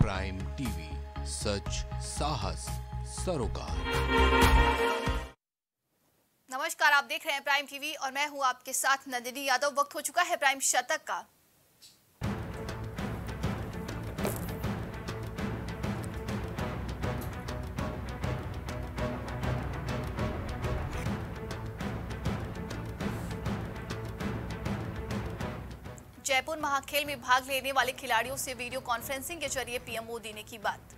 Prime TV, सच साहस सरोकार। नमस्कार, आप देख रहे हैं प्राइम टीवी और मैं हूं आपके साथ नंदिनी यादव। वक्त हो चुका है प्राइम शतक का। जयपुर महाखेल में भाग लेने वाले खिलाड़ियों से वीडियो कॉन्फ्रेंसिंग के जरिए पीएम मोदी ने की बात।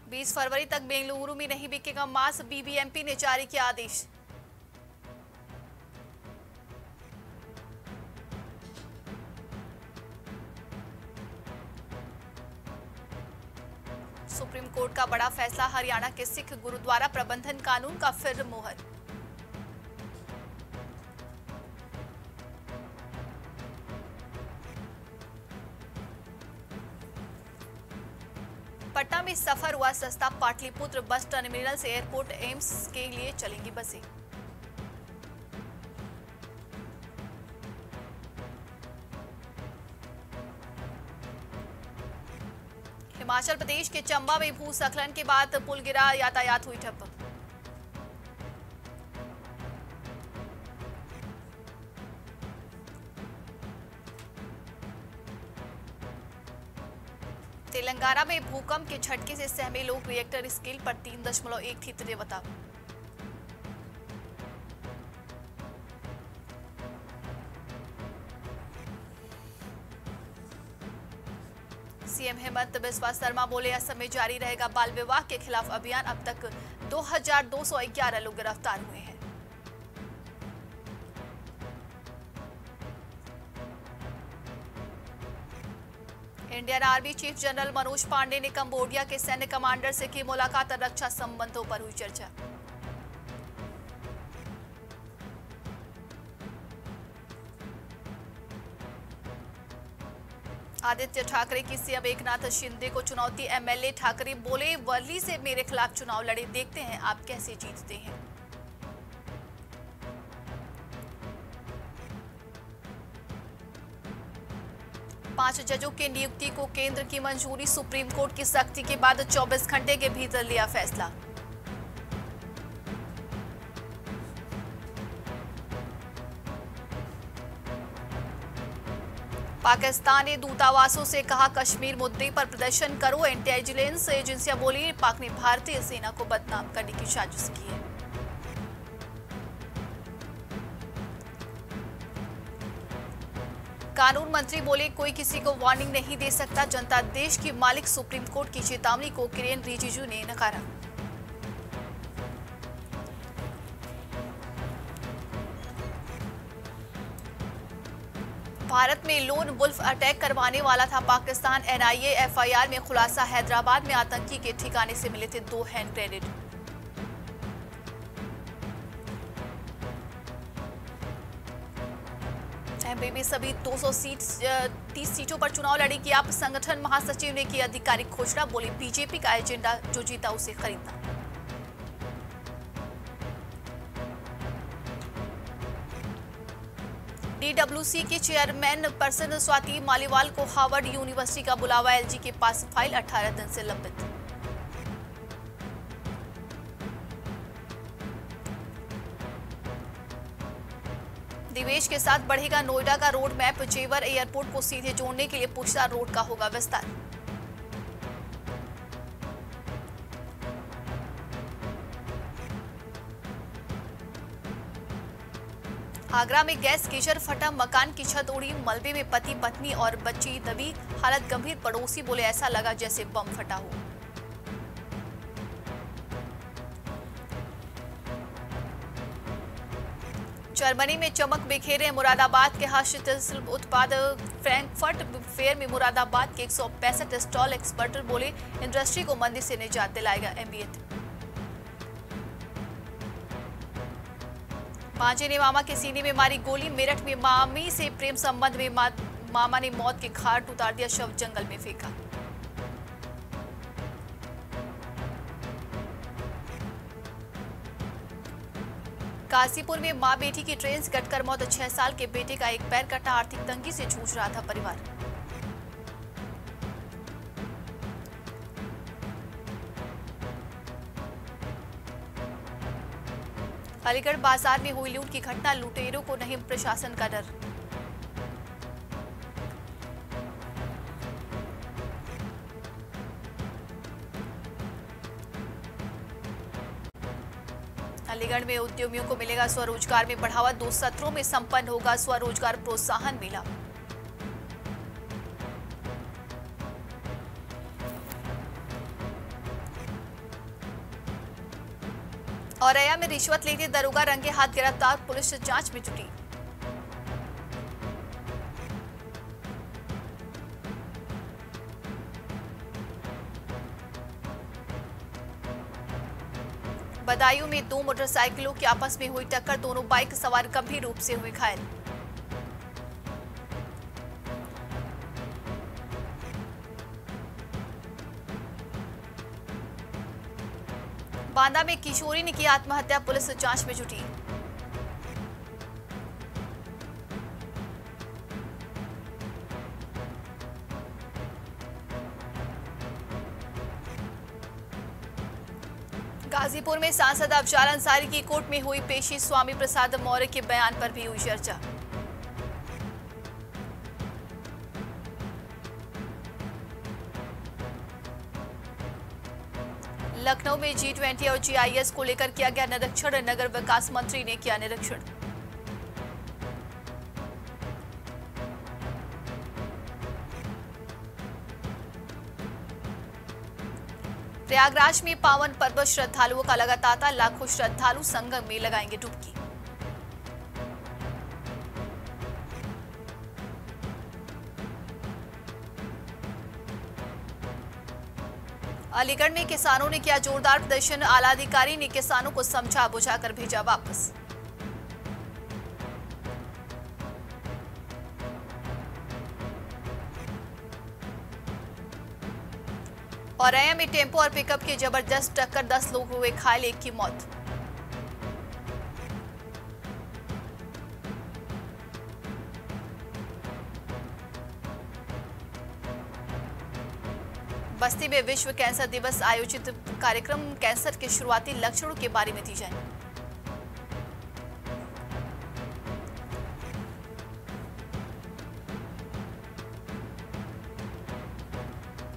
बीस फरवरी तक बेंगलुरु में नहीं बिकेगा मास्क, बीबीएमपी ने जारी किया आदेश। सुप्रीम कोर्ट का बड़ा फैसला, हरियाणा के सिख गुरुद्वारा प्रबंधन कानून का फिर मोहर। पटना में सफर हुआ सस्ता, पाटलिपुत्र बस टर्मिनल से एयरपोर्ट एम्स के लिए चलेंगी बसें। हिमाचल प्रदेश के चंबा में भूस्खलन के बाद पुल गिरा, यातायात हुई ठप। तेलंगाना में भूकंप के झटके से सहमे लोग, रिएक्टर स्केल पर 3.1 थी तीव्रता। सीएम हेमंत बिस्वा शर्मा बोले, असम में जारी रहेगा बाल विवाह के खिलाफ अभियान। अब तक 2211 लोग गिरफ्तार हुए हैं। Indian army chief general Manoj Pande ने कंबोडिया के सैन्य कमांडर से की मुलाकात, रक्षा संबंधों पर हुई चर्चा। आदित्य ठाकरे की सीएम एकनाथ शिंदे को चुनौती, एमएलए ठाकरे बोले, वर्ली से मेरे खिलाफ चुनाव लड़े, देखते हैं आप कैसे जीतते हैं। पांच जजों की नियुक्ति को केंद्र की मंजूरी, सुप्रीम कोर्ट की सख्ती के बाद 24 घंटे के भीतर लिया फैसला। पाकिस्तान ने दूतावासों से कहा, कश्मीर मुद्दे पर प्रदर्शन करो। इंटेलिजेंस एजेंसियां बोली, पाक ने भारतीय सेना को बदनाम करने की साजिश की है। कानून मंत्री बोले, कोई किसी को वार्निंग नहीं दे सकता, जनता देश की मालिक। सुप्रीम कोर्ट की चेतावनी को किरेन रिजिजू ने नकारा। भारत में लोन वुल्फ अटैक करवाने वाला था पाकिस्तान, एनआईए एफआईआर में खुलासा, हैदराबाद में आतंकी के ठिकाने से मिले थे 2 हैंड ग्रेनेड। एमपी में सभी 30 सीटों पर चुनाव लड़ेगी आप। संगठन महासचिव ने की आधिकारिक घोषणा, बोली बीजेपी का एजेंडा जो जीता उसे खरीदना। डीडब्ल्यूसी की चेयरमैन पर्सन स्वाति मालीवाल को हार्वर्ड यूनिवर्सिटी का बुलावा, एलजी के पास फाइल 18 दिन से लंबित। दिवेश के साथ बढ़ेगा नोएडा का रोड मैप, जेवर एयरपोर्ट को सीधे जोड़ने के लिए पुष्ता रोड का होगा विस्तार। आगरा में गैस गीजर फटा, मकान की छत उड़ी, मलबे में पति पत्नी और बच्ची दबी, हालत गंभीर। पड़ोसी बोले, ऐसा लगा जैसे बम फटा हो। जर्मनी में चमक बिखेरे मुरादाबाद के हस्तशिल्प उत्पाद, फ्रैंकफर्ट फेयर में मुरादाबाद के 165 स्टॉल। एक्सपर्ट बोले, इंडस्ट्री को मंदी से निजात दिलाएगा एमबीए। मांझे ने मामा के सीने में मारी गोली, मेरठ में मामी से प्रेम संबंध में मामा ने मौत के घाट उतार दिया, शव जंगल में फेंका। गाजीपुर में मां बेटी की ट्रेन से कटकर मौत, 6 साल के बेटे का एक पैर कटा, आर्थिक तंगी से जूझ रहा था परिवार। अलीगढ़ बाजार में हुई लूट की घटना, लुटेरों को नहीं प्रशासन का डर। अलीगढ़ में उद्यमियों को मिलेगा स्वरोजगार में बढ़ावा, 2 सत्रों में संपन्न होगा स्वरोजगार प्रोत्साहन मेला। औरैया में रिश्वत लेते दरोगा रंगे हाथ गिरफ्तार, पुलिस जांच में जुटी। बदायूं में 2 मोटरसाइकिलों की आपस में हुई टक्कर, दोनों बाइक सवार गंभीर रूप से हुए घायल। बांदा में किशोरी ने की आत्महत्या, पुलिस जांच में जुटी। गाजीपुर में सांसद अफजाल अंसारी की कोर्ट में हुई पेशी, स्वामी प्रसाद मौर्य के बयान पर भी हुई चर्चा। लखनऊ में G20 और GIS को लेकर किया गया निरीक्षण, नगर विकास मंत्री ने किया निरीक्षण। प्रयागराज में पावन पर्व, श्रद्धालुओं का लगा तांता, लाखों श्रद्धालु संगम में लगाएंगे डुबकी। अलीगढ़ में किसानों ने किया जोरदार प्रदर्शन, आला अधिकारी ने किसानों को समझा बुझाकर भेजा वापस। औरैया में टेम्पो और पिकअप की जबरदस्त टक्कर, 10 लोग हुए घायल, 1 की मौत। बस्ती में विश्व कैंसर दिवस आयोजित कार्यक्रम, कैंसर के शुरुआती लक्षणों के बारे में दी जानकारी।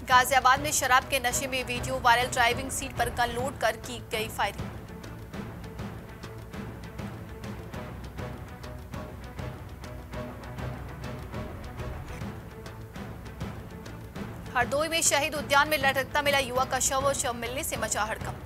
गाजियाबाद में शराब के नशे में वीडियो वायरल, ड्राइविंग सीट पर गन लोड कर की गई फायरिंग। हरदोई में शहीद उद्यान में लटकता मिला युवक का शव मिलने से मचा हड़कंप।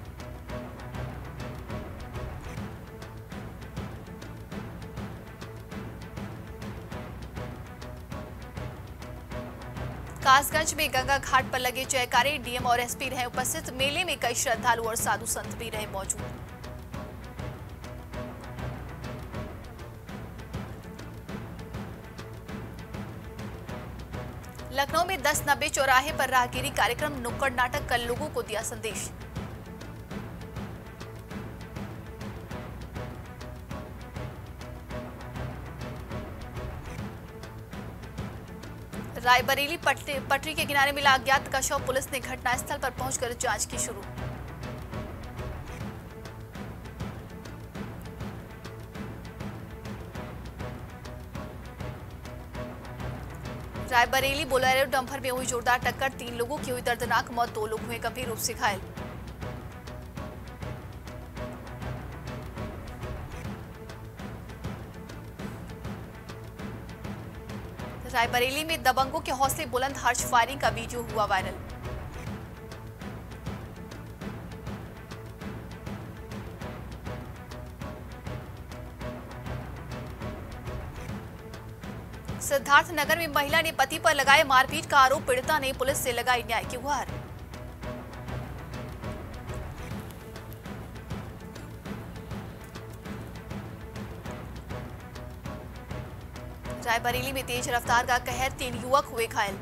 कासगंज में गंगा घाट पर लगे जयकारे, डीएम और एसपी रहे उपस्थित, मेले में कई श्रद्धालु और साधु संत भी रहे मौजूद। लखनऊ में 10-90 चौराहे पर राहगीरी कार्यक्रम, नुक्कड़ नाटक कर लोगों को दिया संदेश। रायबरेली पटरी के किनारे मिला अज्ञात का शव, पुलिस ने घटनास्थल पर पहुंचकर जांच की शुरू। रायबरेली बोलेरो डंपर में हुई जोरदार टक्कर, 3 लोगों की हुई दर्दनाक मौत, 2 लोग हुए गंभीर रूप से घायल। रायबरेली में दबंगों के हौसले बुलंद, हर्ष फायरिंग का वीडियो हुआ वायरल। सिद्धार्थनगर में महिला ने पति पर लगाए मारपीट का आरोप, पीड़िता ने पुलिस से लगाई न्याय की गुहार। रायबरेली में तेज रफ्तार का कहर, 3 युवक हुए घायल।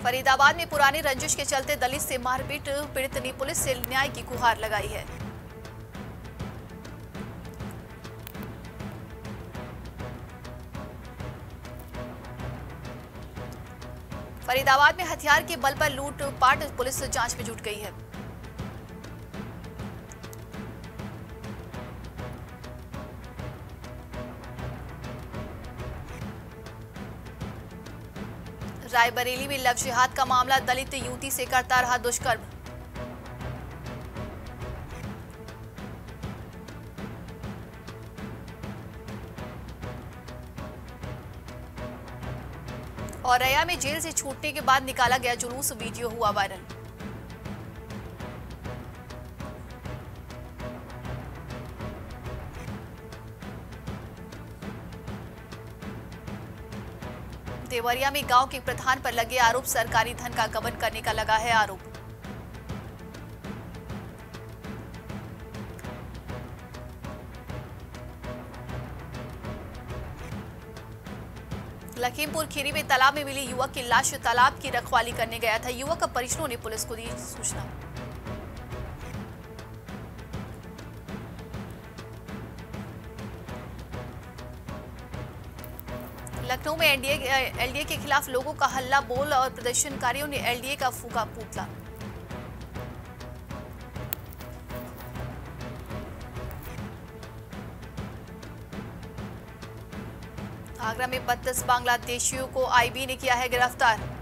फरीदाबाद में पुरानी रंजिश के चलते दलित से मारपीट, पीड़ित ने पुलिस से न्याय की गुहार लगाई है। फरीदाबाद में हथियार के बल पर लूटपाट, पुलिस जांच में जुट गई है। रायबरेली में लव जिहाद का मामला, दलित युवती से करता रहा दुष्कर्म। औरैया में जेल से छूटने के बाद निकाला गया जुलूस, वीडियो हुआ वायरल। देवरिया में गांव के प्रधान पर लगे आरोप, सरकारी धन का गबन करने का लगा है आरोप। लखीमपुर खीरी में तालाब में मिली युवक की लाश, तालाब की रखवाली करने गया था युवक, परिजनों ने पुलिस को दी सूचना। लखनऊ में एलडीए के खिलाफ लोगों का हल्ला बोल और प्रदर्शनकारियों ने एलडीए का फूका पुतला। आगरा में 32 बांग्लादेशियों को आईबी ने किया है गिरफ्तार।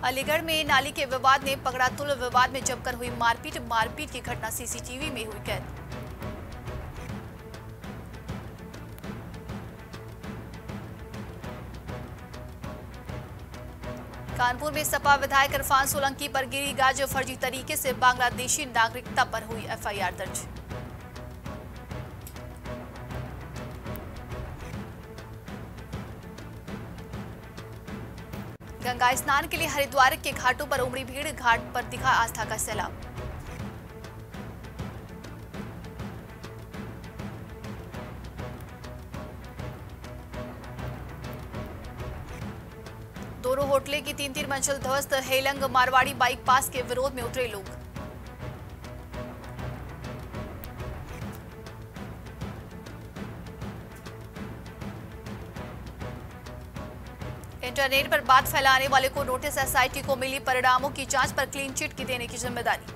अलीगढ़ में नाली के विवाद ने पकड़ा तुल, विवाद में जमकर हुई मारपीट की घटना सीसीटीवी में हुई कैद। कानपुर में सपा विधायक इरफान सोलंकी पर गिरी गाज, फर्जी तरीके से बांग्लादेशी नागरिकता पर हुई एफआईआर दर्ज। गंगा स्नान के लिए हरिद्वार के घाटों पर उमड़ी भीड़, घाट पर दिखा आस्था का सैलाब। दोनों होटलें की 3-3 मंजिल ध्वस्त, हेलंग मारवाड़ी बाइक पास के विरोध में उतरे लोग। इंटरनेट पर बात फैलाने वाले को नोटिस, एसआईटी को मिली, परिणामों की जांच पर क्लीन चिट की देने की जिम्मेदारी।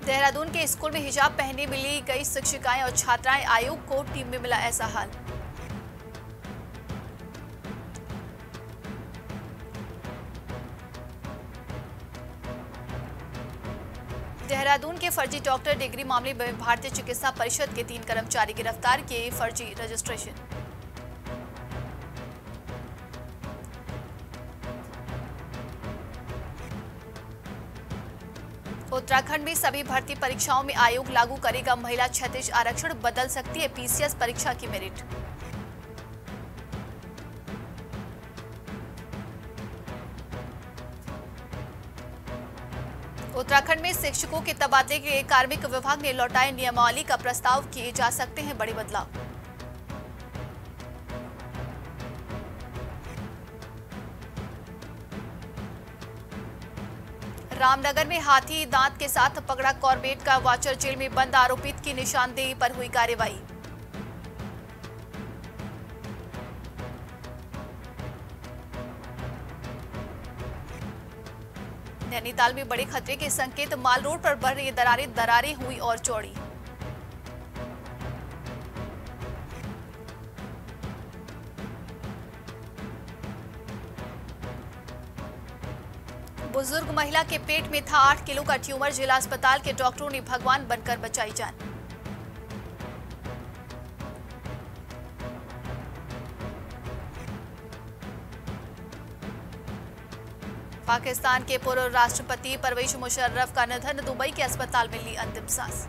देहरादून के स्कूल में हिजाब पहने मिली गई शिक्षिकाएं और छात्राएं, आयोग को टीम में मिला ऐसा हाल। देहरादून के फर्जी डॉक्टर डिग्री मामले में भारतीय चिकित्सा परिषद के 3 कर्मचारी गिरफ्तार किए, फर्जी रजिस्ट्रेशन। उत्तराखंड में सभी भर्ती परीक्षाओं में आयोग लागू करेगा महिला क्षैतिज आरक्षण, बदल सकती है पीसीएस परीक्षा की मेरिट। उत्तराखंड में शिक्षकों के तबादले के लिए कार्मिक विभाग ने लौटाए नियमावली का प्रस्ताव, किए जा सकते हैं बड़े बदलाव। रामनगर में हाथी दांत के साथ पकड़ा कॉर्बेट का वाचर, जेल में बंद आरोपित की निशानदेही पर हुई कार्रवाई। नैनीताल में बड़े खतरे के संकेत, माल रोड पर बढ़ रही दरारें हुई और चौड़ी। बुजुर्ग महिला के पेट में था 8 किलो का ट्यूमर, जिला अस्पताल के डॉक्टरों ने भगवान बनकर बचाई जान। पाकिस्तान के पूर्व राष्ट्रपति परवेज मुशर्रफ का निधन, दुबई के अस्पताल में ली अंतिम सांस।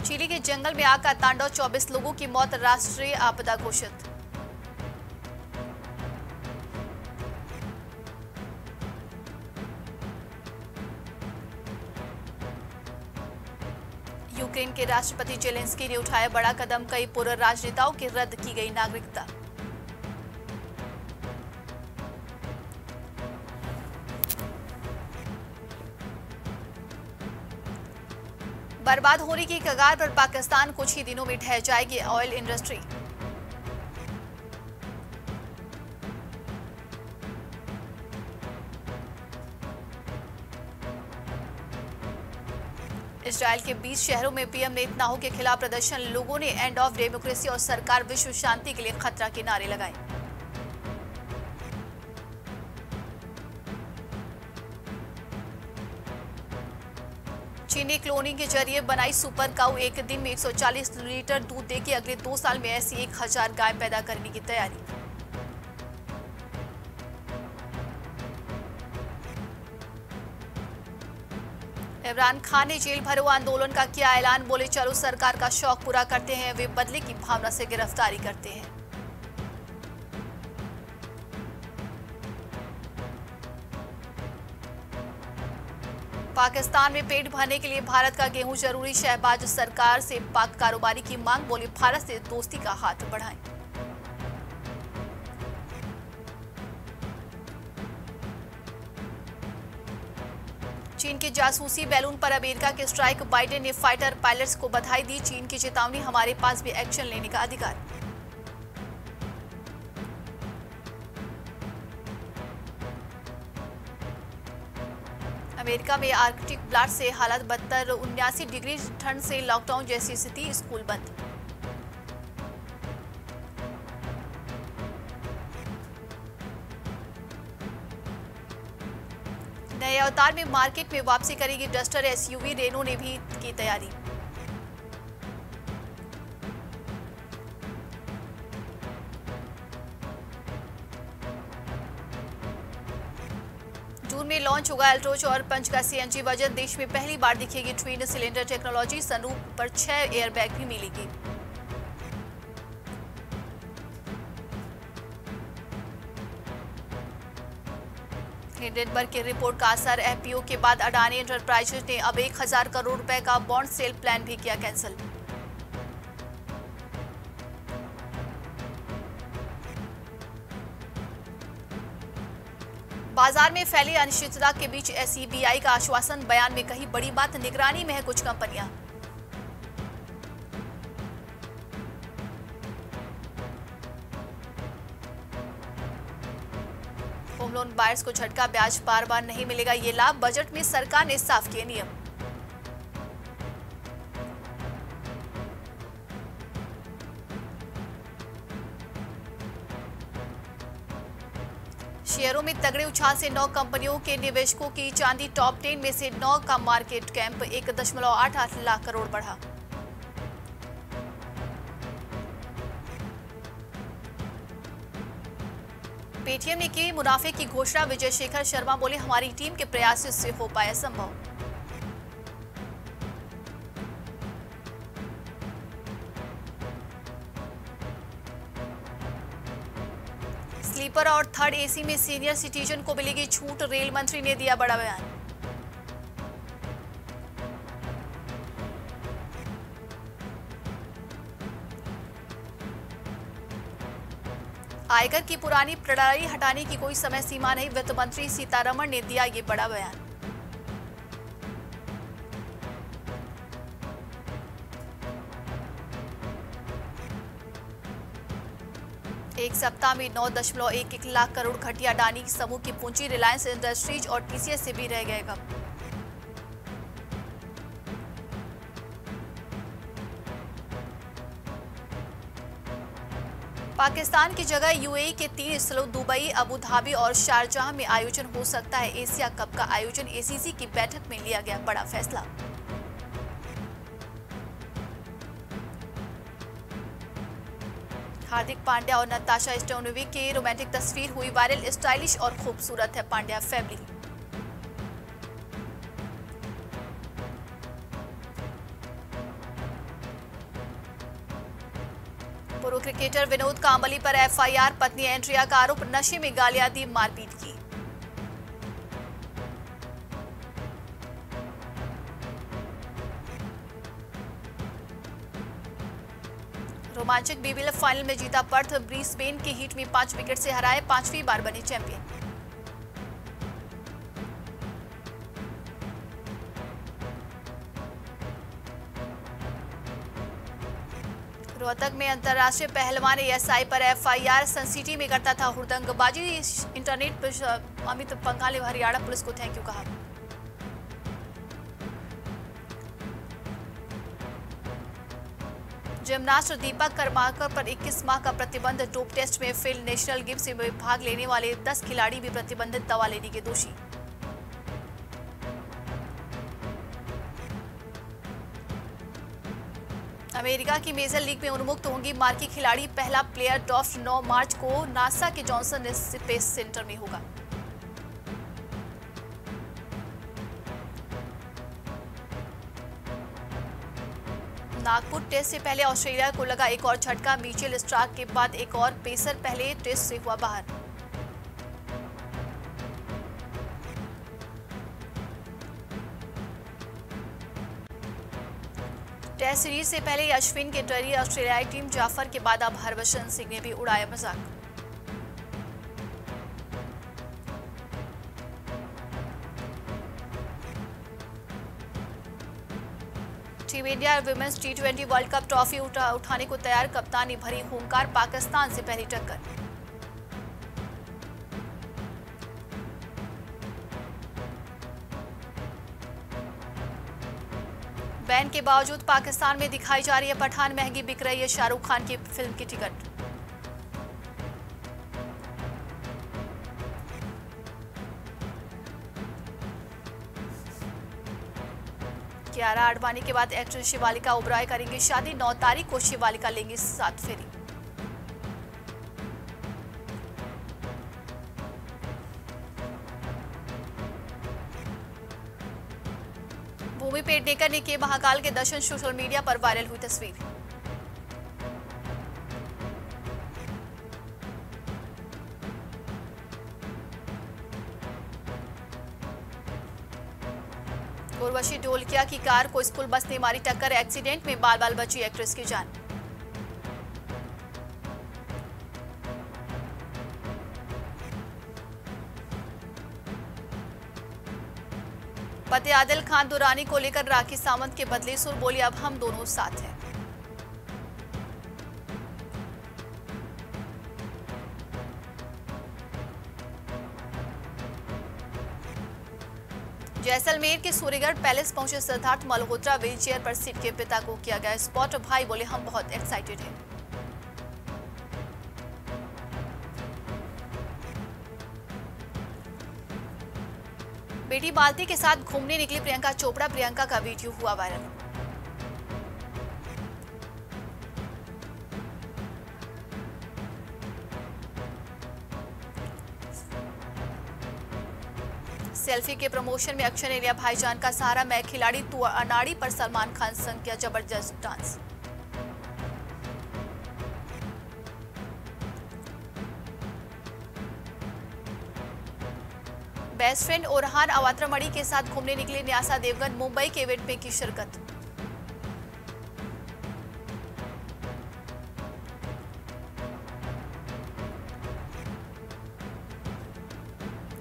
चिली के जंगल में आग का तांडव, 24 लोगों की मौत, राष्ट्रीय आपदा घोषित। यूक्रेन के राष्ट्रपति जेलेंस्की ने उठाया बड़ा कदम, कई पूर्व राजनेताओं की रद्द की गई नागरिकता। बर्बाद होने की कगार पर पाकिस्तान, कुछ ही दिनों में ढह जाएगी ऑयल इंडस्ट्री। इजरायल के 20 शहरों में पीएम नेतन्याहू के खिलाफ प्रदर्शन, लोगों ने एंड ऑफ डेमोक्रेसी और सरकार विश्व शांति के लिए खतरा के नारे लगाए। चीन ने क्लोनिंग के जरिए बनाई सुपर काऊ, एक दिन में 140 लीटर दूध देके अगले 2 साल में ऐसी 1000 गाय पैदा करने की तैयारी। इमरान खान ने जेल भरो आंदोलन का किया ऐलान, बोले चलो सरकार का शौक पूरा करते हैं, वे बदले की भावना से गिरफ्तारी करते हैं। पाकिस्तान में पेट भरने के लिए भारत का गेहूं जरूरी, शहबाज सरकार से पाक कारोबारी की मांग, बोले भारत से दोस्ती का हाथ बढ़ाएं। चीन के जासूसी बैलून पर अमेरिका के स्ट्राइक, बाइडेन ने फाइटर पायलट्स को बधाई दी, चीन की चेतावनी, हमारे पास भी एक्शन लेने का अधिकार। अमेरिका में आर्कटिक ब्लास्ट से हालात बदतर, 79 डिग्री ठंड से लॉकडाउन जैसी स्थिति, स्कूल बंद। नए अवतार में मार्केट में वापसी करेगी डस्टर, एसयूवी रेनो ने भी की तैयारी। जून में लॉन्च होगा एल्ट्रोज और पंच का सीएनजी वर्जन, देश में पहली बार दिखेगी ट्विन सिलेंडर टेक्नोलॉजी, सनरूफ पर 6 एयरबैग भी मिलेगी। हिंडनबर्ग की रिपोर्ट का असर, एफपीओ के बाद अडानी एंटरप्राइजेज ने अब 1000 करोड़ रुपए का बॉन्ड सेल प्लान भी किया कैंसिल। बाजार में फैली अनिश्चितता के बीच एसईबीआई का आश्वासन, बयान में कही बड़ी बात, निगरानी में है कुछ कंपनियां। होम लोन बायर्स को झटका, ब्याज बार बार नहीं मिलेगा ये लाभ, बजट में सरकार ने साफ किए नियम। शेयरों में तगड़े उछाल से 9 कंपनियों के निवेशकों की चांदी, टॉप 10 में से 9 का मार्केट कैंप 1.88 लाख करोड़ बढ़ा। पेटीएम ने की मुनाफे की घोषणा, विजय शेखर शर्मा बोले हमारी टीम के प्रयास से हो पाया संभव। स्लीपर और थर्ड एसी में सीनियर सिटीजन को मिलेगी छूट, रेल मंत्री ने दिया बड़ा बयान। आयकर की पुरानी प्रणाली हटाने की कोई समय सीमा नहीं, वित्त मंत्री सीतारमण ने दिया ये बड़ा बयान। एक सप्ताह में 9.11 लाख करोड़ घटी अडानी समूह की पूंजी, रिलायंस इंडस्ट्रीज और टीसीएस से भी रह गए कम। पाकिस्तान की जगह यूएई के 3 स्थलों दुबई, अबू धाबी और शारजाह में आयोजन हो सकता है एशिया कप का आयोजन, एसीसी की बैठक में लिया गया बड़ा फैसला। हार्दिक पांड्या और नताशा स्टोनोविक की रोमांटिक तस्वीर हुई वायरल, स्टाइलिश और खूबसूरत है पांड्या फैमिली। पूर्व क्रिकेटर विनोद कांबली पर एफआईआर, पत्नी एंड्रिया का आरोप, नशे में गालियां दी, मारपीट की। रोमांचक बीबीएल फाइनल में जीता पर्थ, ब्रिस्बेन के हीट में 5 विकेट से हराए, 5वीं बार बने चैंपियन। रोहतक में अंतर्राष्ट्रीय पहलवान एएसआई पर एफआईआर, सनसिटी में करता था हुड़दंगबाजी। इंटरनेट पर अमित पंघाल ने हरियाणा पुलिस को थैंक यू कहा। जिमनास्ट दीपक कर्माकर पर 21 माह का प्रतिबंध, डोप टेस्ट में फेल, नेशनल गेम्स में भाग लेने वाले 10 खिलाड़ी भी प्रतिबंधित दवा लेने के दोषी। अमेरिका की मेजर लीग में उन्मुक्त होंगी मार्की खिलाड़ी, पहला प्लेयर ड्राफ्ट 9 मार्च को नासा के जॉनसन स्पेस सेंटर में होगा। नागपुर टेस्ट से पहले ऑस्ट्रेलिया को लगा एक और झटका, मिचेल स्टार्क के बाद एक और पेसर पहले टेस्ट से हुआ बाहर। टेस्ट सीरीज से पहले अश्विन के डरी ऑस्ट्रेलियाई टीम, जाफर के बाद अब हरभजन सिंह ने भी उड़ाया मजाक। टीम इंडिया विमेंस टी20 वर्ल्ड कप ट्रॉफी उठाने को तैयार, कप्तान ने भरी हुंकार, पाकिस्तान से पहली टक्कर। बैन के बावजूद पाकिस्तान में दिखाई जा रही है पठान, महंगी बिक रही है शाहरुख खान की फिल्म की टिकट। कियारा आडवाणी के बाद एक्ट्रेस शिवालिका ओबराय करेंगे शादी, 9 तारीख को शिवालिका लेंगी 7 फेरी। भूमि पेडनेकर ने किए महाकाल के दर्शन, सोशल मीडिया पर वायरल हुई तस्वीर। उर्वशी ढोलकिया की कार को स्कूल बस ने मारी टक्कर, एक्सीडेंट में बाल बाल बची एक्ट्रेस की जान। पति आदिल खान दुरानी को लेकर राखी सावंत के बदले सुर, बोली अब हम दोनों साथ हैं। जैसलमेर के सूर्यगढ़ पैलेस पहुंचे सिद्धार्थ मल्होत्रा, व्हील चेयर पर सीट के पिता को किया गया स्पॉट, भाई बोले हम बहुत एक्साइटेड हैं। बेटी बाल्टी के साथ घूमने निकली प्रियंका चोपड़ा, प्रियंका का वीडियो हुआ वायरल। सेल्फी के प्रमोशन में अक्षय ने लिया भाईजान का सहारा, मैं खिलाड़ी तू अनाड़ी पर सलमान खान संग किया जबरदस्त डांस। बेस्ट फ्रेंड ओरहान अवात्रमणि के साथ घूमने निकले न्यासा देवगन, मुंबई के इवेंट में की शिरकत।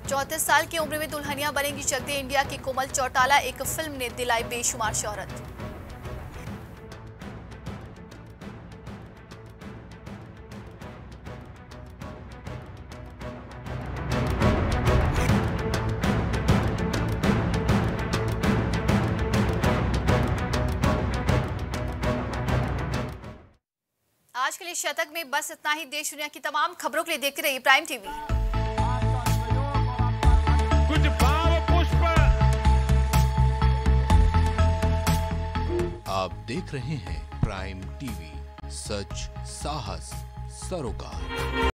चौंतीस साल की उम्र में दुल्हनियां बनेंगी चक दे इंडिया की कोमल चौटाला, एक फिल्म ने दिलाई बेशुमार शोहरत। आज के लिए शतक में बस इतना ही। देश दुनिया की तमाम खबरों के लिए देखते रहिए प्राइम टीवी। कुछ भाव पुष्प। आप देख रहे हैं प्राइम टीवी, सच साहस सरोकार।